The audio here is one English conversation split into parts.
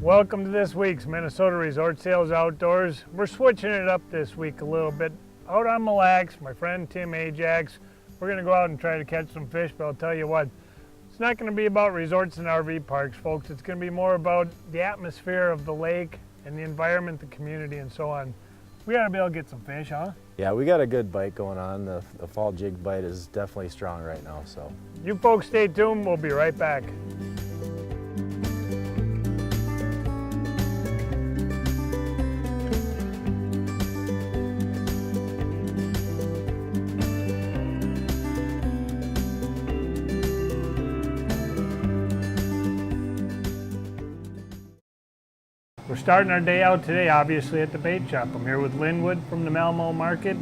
Welcome to this week's Minnesota Resort Sales Outdoors. We're switching it up this week a little bit. Out on Mille, my friend Tim Ajax. We're going to go out and try to catch some fish, but I'll tell you what, it's not going to be about resorts and RV parks, folks. It's going to be more about the atmosphere of the lake and the environment, the community, and so on. We ought to be able to get some fish, huh? Yeah, we got a good bite going on. The fall jig bite is definitely strong right now, so. You folks stay tuned. We'll be right back. We're starting our day out today, obviously, at the bait shop. I'm here with Linwood from the Malmo Market.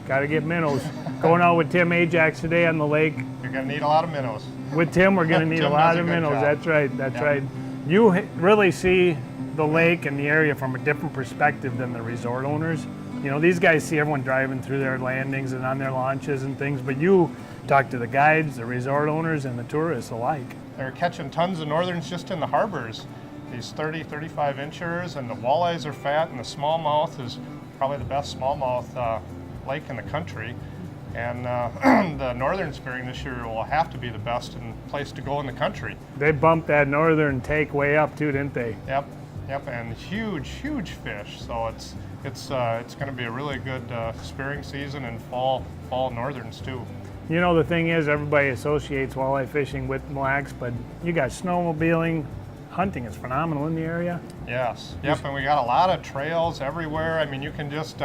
Got to get minnows. Going out with Tim Ajax today on the lake. You're going to need a lot of minnows. With Tim, we're going to need a lot of minnows. Job. That's right, that's right. You really see the lake and the area from a different perspective than the resort owners. You know, these guys see everyone driving through their landings and on their launches and things, but you talk to the guides, the resort owners, and the tourists alike. They're catching tons of northerns just in the harbors. These 30, 35 inchers, and the walleyes are fat, and the smallmouth is probably the best smallmouth lake in the country. And the northern spearing this year will have to be the best place to go in the country. They bumped that northern take way up too, didn't they? Yep, and huge fish. So it's going to be a really good spearing season and fall northerns too. You know, the thing is, everybody associates walleye fishing with Mille, but you got snowmobiling. Hunting is phenomenal in the area. Yes, yep, and we got a lot of trails everywhere. I mean, you can just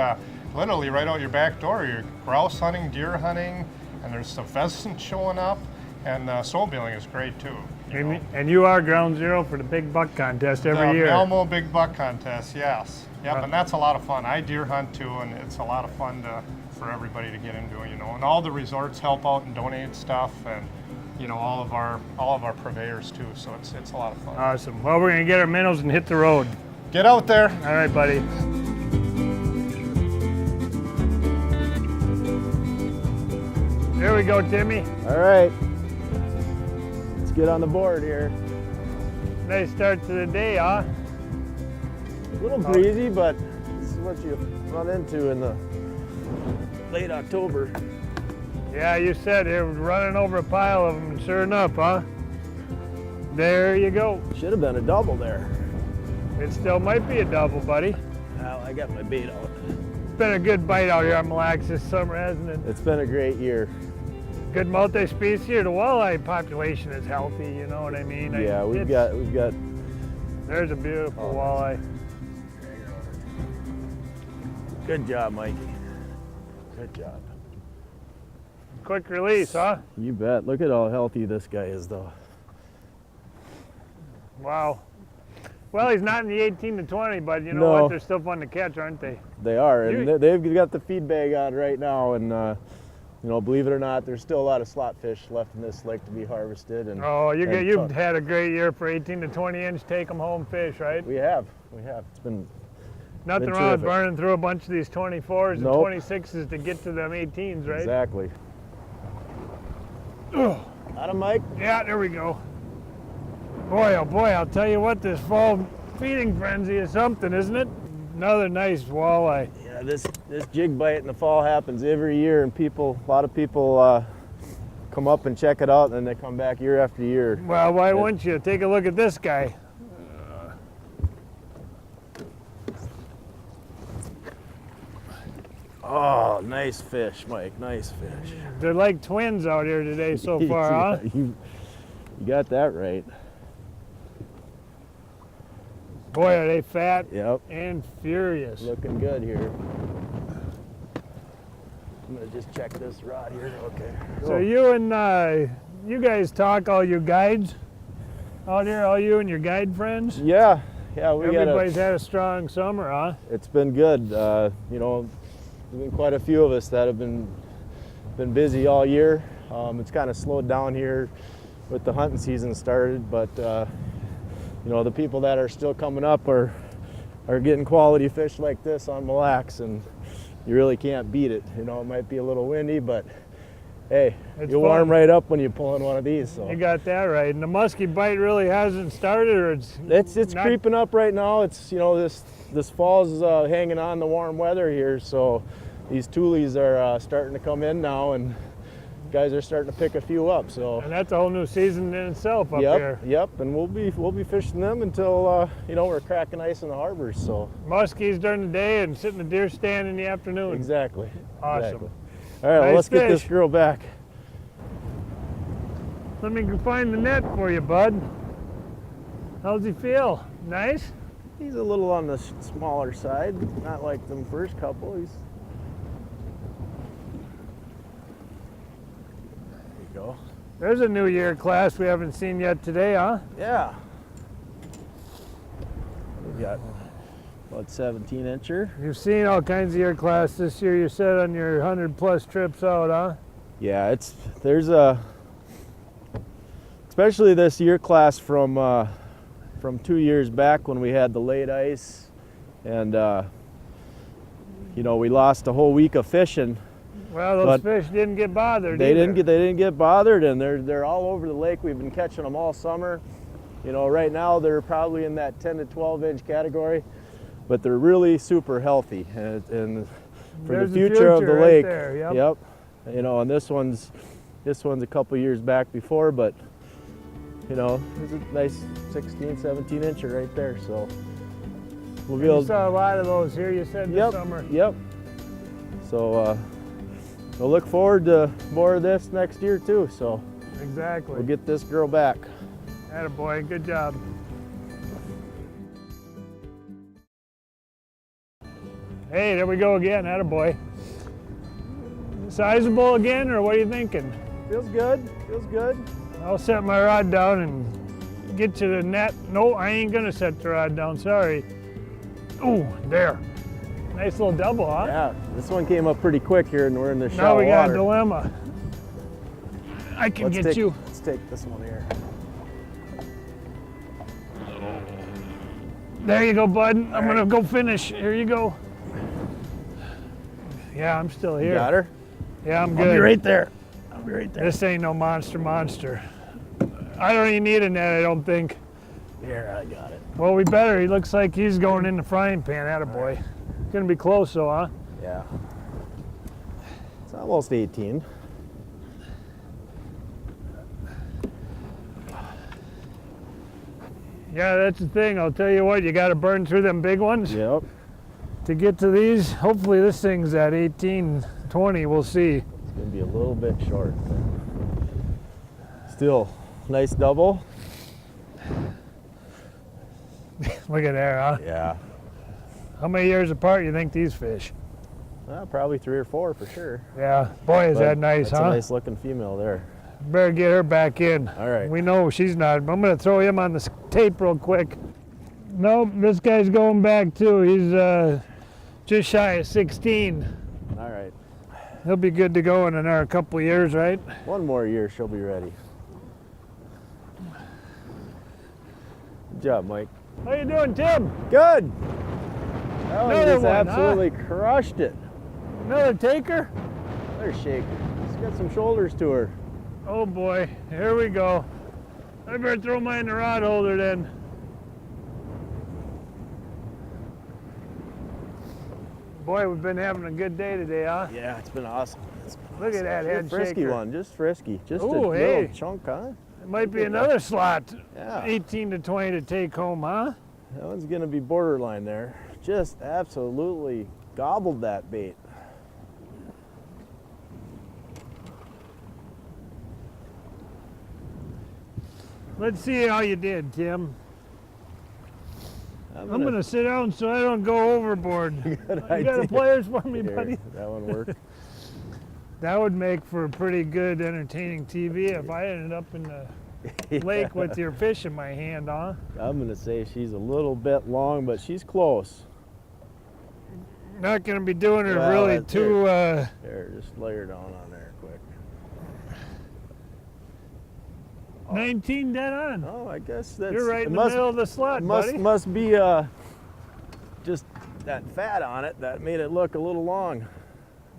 literally right out your back door, you're grouse hunting, deer hunting, and there's some pheasants showing up, and snowmobiling is great too. And you are ground zero for the big buck contest every year. The Malmo Big Buck Contest, yes. Yep, and that's a lot of fun. I deer hunt too, and it's a lot of fun for everybody to get into, you know. And all the resorts help out and donate stuff, and you know, all of our purveyors too, so it's a lot of fun. Awesome. Well, we're gonna get our minnows and hit the road. Get out there. All right, buddy. There we go, Timmy. All right, let's get on the board here. Nice start to the day, huh? A little breezy, but this is what you run into in the late October. Yeah, you said it was running over a pile of them, and sure enough, huh? There you go. Should have been a double there. It still might be a double, buddy. Well, I got my bait out. It's been a good bite out here on Mille this summer, hasn't it? It's been a great year. Good multi-species here. The walleye population is healthy, you know what I mean? Yeah, we've got. There's a beautiful walleye. Good job, Mikey. Good job. Quick release, huh? You bet. Look at how healthy this guy is, though. Wow. Well, he's not in the 18 to 20, but you know what? They're still fun to catch, aren't they? They are, and they've got the feed bag on right now, and you know, believe it or not, there's still a lot of slot fish left in this lake to be harvested. And you've had a great year for 18 to 20 inch take-them-home fish, right? We have. It's been nothing wrong with burning through a bunch of these 24s and 26s to get to them 18s, right? Exactly. Got him, Mike? Yeah, there we go. Boy, oh boy, I'll tell you what, this fall feeding frenzy is something, isn't it? Another nice walleye. Yeah, this jig bite in the fall happens every year, and a lot of people come up and check it out, and then they come back year after year. Well, why wouldn't you? Take a look at this guy. Oh, nice fish, Mike. Nice fish. They're like twins out here today so far, huh? You got that right. Boy, are they fat and furious. Looking good here. I'm gonna just check this rod here. Okay. So you guys talk, all you guides out here, all you and your guide friends? Yeah. Everybody's had a strong summer, huh? It's been good. You know, there's been quite a few of us that have been busy all year. It's kind of slowed down here with the hunting season started, but you know, the people that are still coming up are getting quality fish like this on Mille, and you really can't beat it. You know, it might be a little windy, but Hey, It's you'll warm fun. right up when you pull in one of these. So You got that right. And the musky bite really hasn't started, or it's not- creeping up right now. It's, you know, this fall's hanging on the warm weather here, so these toolies are starting to come in now, and guys are starting to pick a few up. So And that's a whole new season in itself up yep, here. yep, and we'll be fishing them until you know, we're cracking ice in the harbors. So Muskies during the day and sit in the deer stand in the afternoon. exactly. Awesome. Exactly. All right, well, Nice let's get this fish. girl back. Let me go find the net for you, bud. How's he feel? Nice? He's a little on the smaller side, not like them first couple. There you go. There's a New Year class we haven't seen yet today, huh? Yeah. We've got about 17-incher. You've seen all kinds of year class this year. You said on your 100+ trips out, huh? Yeah, there's a, especially this year class from 2 years back when we had the late ice, and you know, we lost a whole week of fishing. Well, those But fish didn't get bothered. They either. didn't get bothered, and they're all over the lake. We've been catching them all summer. You know, right now they're probably in that 10 to 12-inch category, but they're really super healthy, and for There's the future of the right lake. there, yep. Yep. You know, and this one's a couple years back before, but you know, it's a nice 16, 17-incher right there. So we'll be You able. saw a lot of those here, you said, this Yep. summer. Yep. So we'll look forward to more of this next year too. So Exactly. we'll get this girl back. Attaboy, good job. Hey, there we go again, attaboy. Sizable again, or what are you thinking? Feels good. Feels good. I'll set my rod down and get to the net. No, I ain't gonna set the rod down, sorry. Ooh, there. Nice little double, huh? Yeah, this one came up pretty quick here, and we're in the Now shallow we got water. a dilemma. I can get you. Let's take this one here. There you go, bud. I'm gonna go finish. Here you go. Yeah, I'm still here. You got her? Yeah, I'm good. I'll be right there. I'll be right there. This ain't no monster. I don't even need a net, I don't think. Here, I got it. Well, we better. He looks like he's going in the frying pan, attaboy. Gonna be close though, huh? Yeah. It's almost 18. Yeah, that's the thing. I'll tell you what, you gotta burn through them big ones Yep. to get to these. Hopefully this thing's at 18, 20, we'll see. It's gonna be a little bit short. Still, nice double. Look at there, huh? Yeah. How many years apart you think these fish? Well, probably 3 or 4 for sure. Yeah, boy, is But that nice, that's huh? a nice looking female there. Better get her back in. All right. We know she's not. I'm gonna throw him on the tape real quick. Nope, this guy's going back too. He's just shy of 16. All right. He'll be good to go in another couple of years, right? One more year, she'll be ready. Good job, Mike. How you doing, Tim? Good. That one Another just one, huh? absolutely crushed it. Another taker? They're shaking. She's got some shoulders to her. Oh boy, here we go. I better throw mine in the rod holder then. Boy, we've been having a good day today, huh? Yeah, it's been awesome. Look at that head frisky shaker. one, just frisky. Just a Ooh, little hey. chunk, huh? It might be another slot. Yeah. 18 to 20 to take home, huh? That one's gonna be borderline there. Just absolutely gobbled that bait. Let's see how you did, Tim. I'm I'm gonna sit down so I don't go overboard. Good You got idea. the players for me, Here, buddy? that one worked. That would make for a pretty good, entertaining TV if I ended up in the lake with your fish in my hand, huh? I'm gonna say she's a little bit long, but she's close. Not gonna be doing her Well, really that's too. There, just lay her down on there quick. 19 dead on. Oh, I guess that's. You're right it in the must, middle of the slot, buddy. must be just that fat on it that made it look a little long.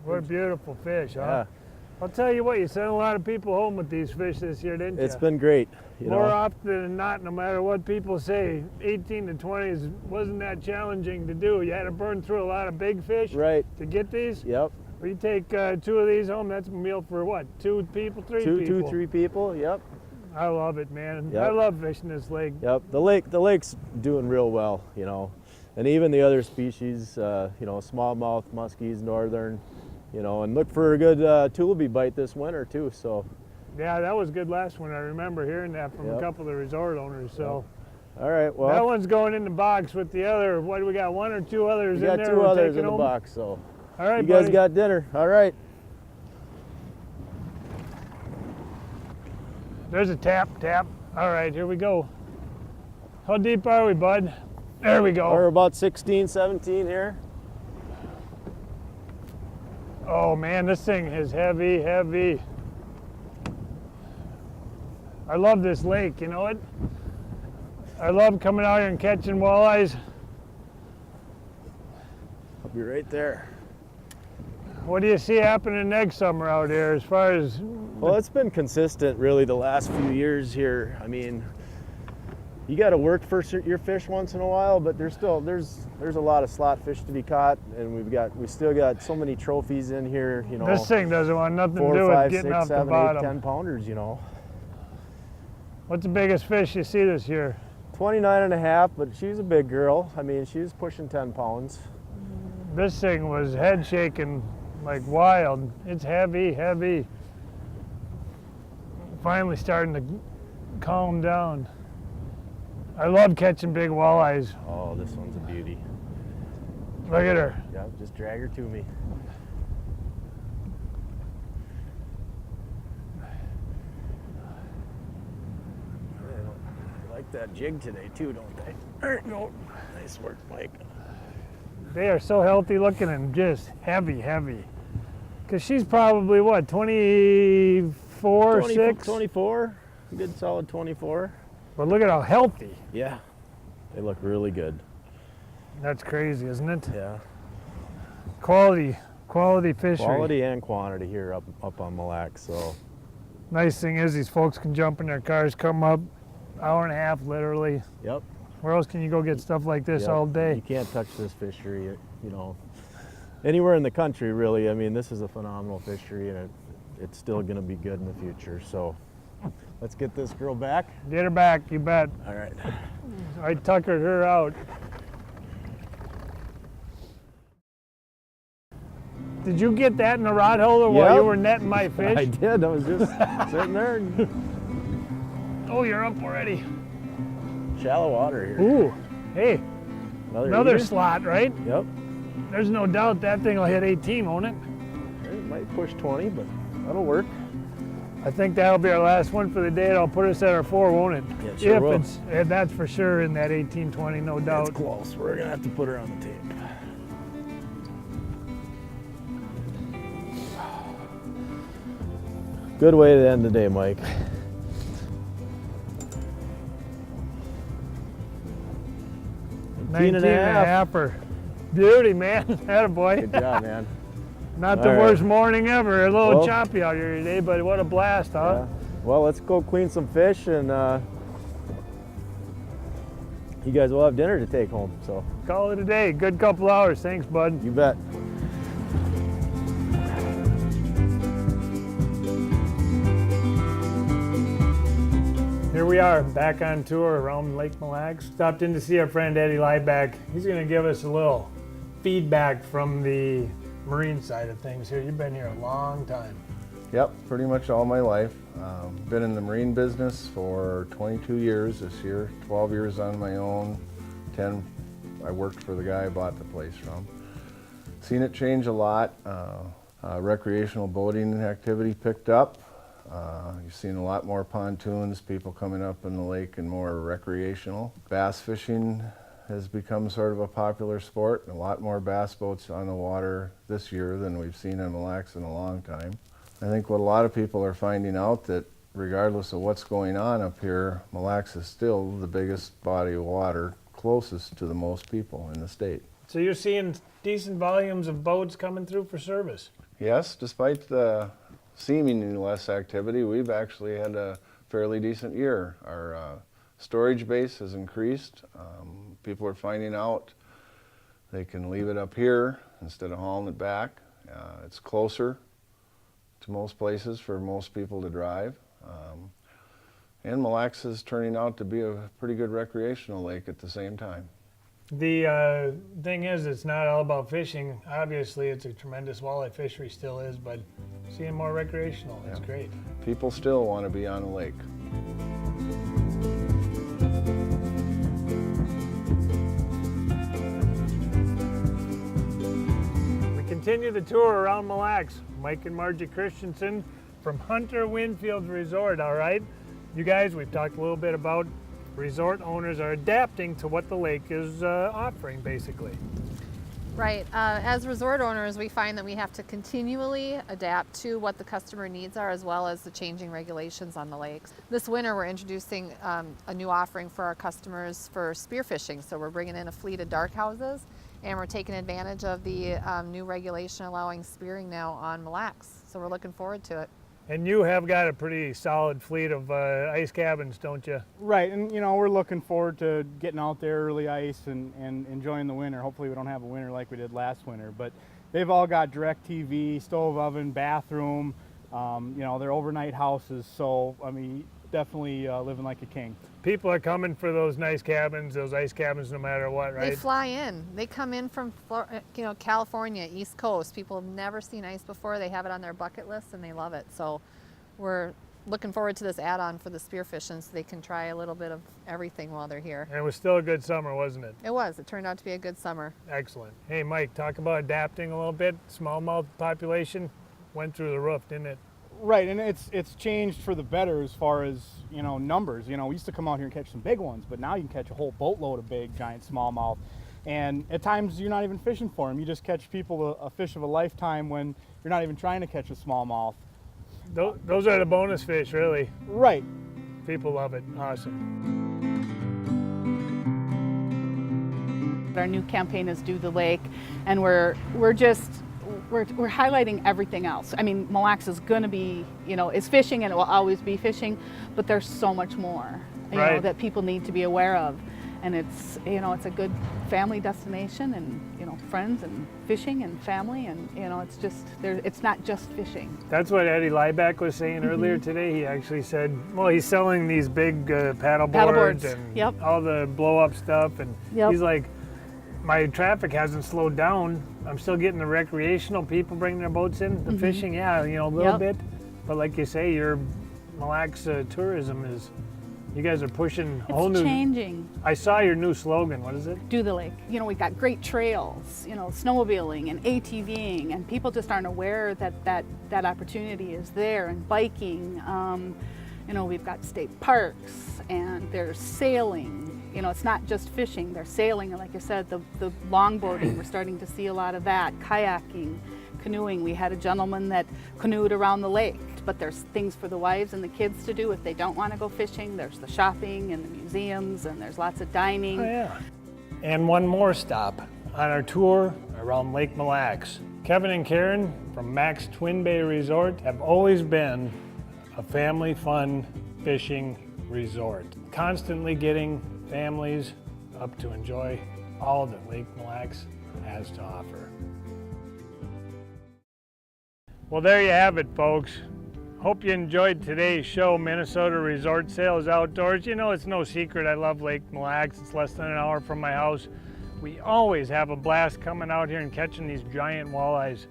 What a beautiful fish, huh? Yeah. I'll tell you what, you sent a lot of people home with these fish this year, didn't you? It's been great. You More know, often than not, no matter what people say, 18 to 20s wasn't that challenging to do. You had to burn through a lot of big fish right. to get these. Yep. Well, you take 2 of these home, that's a meal for what? 2 people, 3 people? 2, 3 people. Yep. I love it, man. Yep. I love fishing this lake. Yep. The lake's doing real well. You know, and even the other species. You know, smallmouth, muskies, northern. You know, and look for a good tulipy bite this winter too. So. Yeah, that was good last one. I remember hearing that from a couple of the resort owners. So. Yep. All right. Well. That one's going in the box with the other. What do we got? 1 or 2 others We in got there. 2 we're others taking in the home? box. So. All right, You guys buddy. got dinner. All right. There's a tap. All right, here we go. How deep are we, bud? There we go. We're about 16, 17 here. Oh man, this thing is heavy. I love this lake, you know what? I love coming out here and catching walleyes. I'll be right there. What do you see happening next summer out here as far as... Well, it's been consistent really the last few years here. I mean, you got to work for your fish once in a while, but there's a lot of slot fish to be caught, and we still got so many trophies in here. You know, This thing doesn't want nothing to 4, do with 5, getting 6, off 7, the 8, bottom. 10 pounders. You know, What's the biggest fish you see this year? 29 and a half, but she's a big girl. I mean, she's pushing 10 pounds. This thing was head shaking like wild. It's heavy. Finally starting to calm down. I love catching big walleyes. Oh, this one's a beauty. Look at her. Yeah, just drag her to me. They like that jig today too, don't they? There you go. Nice work, Mike. They are so healthy looking and just heavy. Because she's probably what, 24, 6? 24. Good solid 24. But look at how healthy. Yeah. They look really good. That's crazy, isn't it? Yeah. Quality fishery. Quality and quantity here up on Mille Lacs, so. Nice thing is these folks can jump in their cars, come up, hour and a half literally. Yep. Where else can you go get stuff like this Yep. all You day? can't touch this fishery, you know, anywhere in the country really. I mean, this is a phenomenal fishery, and it's still going to be good in the future. So let's get this girl back. Get her back, you bet. All right. I tuckered her out. Did you get that in the rod holder while Yep. you were netting my fish? I did. I was just sitting there. Oh, you're up already. Shallow water here. Ooh, hey, another eater? slot, right? Yep. There's no doubt that thing will hit 18, won't it? It might push 20, but that'll work. I think that'll be our last one for the day. It'll put us at our 4, won't it? Yeah, it sure will. That's for sure in that 18, 20, no doubt. It's close. We're gonna have to put her on the tape. Good way to end the day, Mike. 19 and a halfer. Beauty, man. Attaboy. Good job, man. Not the All right. worst morning ever. A little Well- choppy out here today, but what a blast, huh? Yeah. Well, let's go clean some fish, and you guys will have dinner to take home. So Call it a day. Good couple hours. Thanks, bud. you bet. Here we are, back on tour around Lake Mille Lacs. Stopped in to see our friend Eddie Lieback. He's going to give us a little feedback from the marine side of things here. You've been here a long time. Yep, pretty much all my life. Been in the marine business for 22 years this year, 12 years on my own, 10 I worked for the guy I bought the place from. Seen it change a lot. Recreational boating activity picked up. You've seen a lot more pontoons, people coming up in the lake and more recreational. Bass fishing has become sort of a popular sport, and a lot more bass boats on the water this year than we've seen in Mille Lacs in a long time. I think what a lot of people are finding out that regardless of what's going on up here, Mille Lacs is still the biggest body of water closest to the most people in the state. So you're seeing decent volumes of boats coming through for service. Yes, despite the seemingly less activity, we've actually had a fairly decent year. Our storage base has increased. People are finding out they can leave it up here instead of hauling it back. It's closer to most places for most people to drive. And Mille Lacs is turning out to be a pretty good recreational lake at the same time. The thing is, it's not all about fishing. Obviously, it's a tremendous walleye fishery, still is, but seeing more recreational, it's great. People still want to be on a lake. We continue the tour around Mille Lacs. Mike and Margie Christensen from Hunter Winfield's Resort, all right? You guys, we've talked a little bit about resort owners are adapting to what the lake is offering, basically. Right. As resort owners, we find that we have to continually adapt to what the customer needs are, as well as the changing regulations on the lakes. This winter, we're introducing a new offering for our customers for spearfishing. So we're bringing in a fleet of dark houses, and we're taking advantage of the new regulation allowing spearing now on Mille Lacs. So we're looking forward to it. And you have got a pretty solid fleet of ice cabins, don't you? Right, and you know, we're looking forward to getting out there early ice and enjoying the winter. Hopefully we don't have a winter like we did last winter, but they've all got direct TV, stove oven, bathroom, you know, they're overnight houses, so I mean, definitely living like a king. People are coming for those nice cabins, those ice cabins, no matter what, right? They fly in. They come in from California, East Coast. People have never seen ice before. They have it on their bucket list and they love it. So we're looking forward to this add-on for the spearfishing so they can try a little bit of everything while they're here. And it was still a good summer, wasn't it? It was. It turned out to be a good summer. Excellent. Hey, Mike, talk about adapting a little bit. Smallmouth population went through the roof, didn't it? Right, and it's changed for the better as far as, you know, numbers. You know, we used to come out here and catch some big ones, but now you can catch a whole boatload of big, giant smallmouth. And at times you're not even fishing for them. You just catch people a fish of a lifetime when you're not even trying to catch a smallmouth. Those are the bonus fish, really. Right. People love it. Awesome. Our new campaign is Do the Lake, and we're highlighting everything else. I mean, Mille Lacs is going to be, you know, is fishing and it will always be fishing, but there's so much more, you know, that people need to be aware of. And it's, you know, it's a good family destination, and, you know, friends and fishing and family, and, you know, it's just, it's not just fishing. That's what Eddie Liebeck was saying earlier today. He actually said, well, he's selling these big paddle boards and all the blow up stuff, and he's like, my traffic hasn't slowed down. I'm still getting the recreational people bringing their boats in. The fishing, you know, a little bit. But like you say, your Mille Lacs tourism is, you guys are pushing a whole new... It's changing. I saw your new slogan. What is it? Do the Lake. You know, we've got great trails, you know, snowmobiling and ATVing, and people just aren't aware that opportunity is there, and biking. You know, we've got state parks, and there's sailing. You know, it's not just fishing, there's sailing, and like I said, the longboarding, we're starting to see a lot of that, kayaking, canoeing. We had a gentleman that canoed around the lake, but there's things for the wives and the kids to do if they don't want to go fishing. There's the shopping and the museums, and there's lots of dining. Oh, yeah. And one more stop on our tour around Lake Mille Lacs. Kevin and Karen from Max Twin Bay Resort have always been a family fun fishing resort, constantly getting families up to enjoy all that Lake Mille Lacs has to offer. Well, there you have it, folks. Hope you enjoyed today's show, Minnesota Resort Sales Outdoors. You know, it's no secret I love Lake Mille Lacs. It's less than an hour from my house. We always have a blast coming out here and catching these giant walleyes.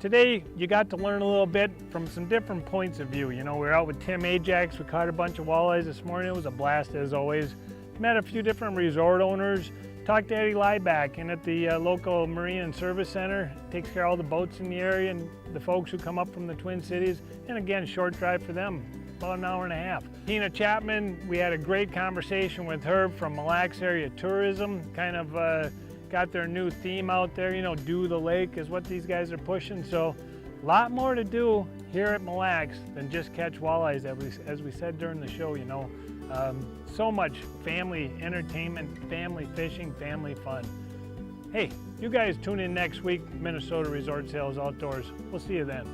Today, you got to learn a little bit from some different points of view. You know, we were out with Tim Ajax. We caught a bunch of walleyes this morning. It was a blast as always. Met a few different resort owners. Talked to Eddie Liebeck in at the local Marine and Service Center. Takes care of all the boats in the area and the folks who come up from the Twin Cities. And again, short drive for them, about an hour and a half. Tina Chapman, we had a great conversation with her from Mille Lacs Area Tourism. Kind of got their new theme out there, you know, Do the Lake is what these guys are pushing. So a lot more to do here at Mille Lacs than just catch walleyes, as we said during the show, you know. So much family entertainment, family fishing, family fun. Hey, you guys tune in next week, Minnesota Resort Sales Outdoors. We'll see you then.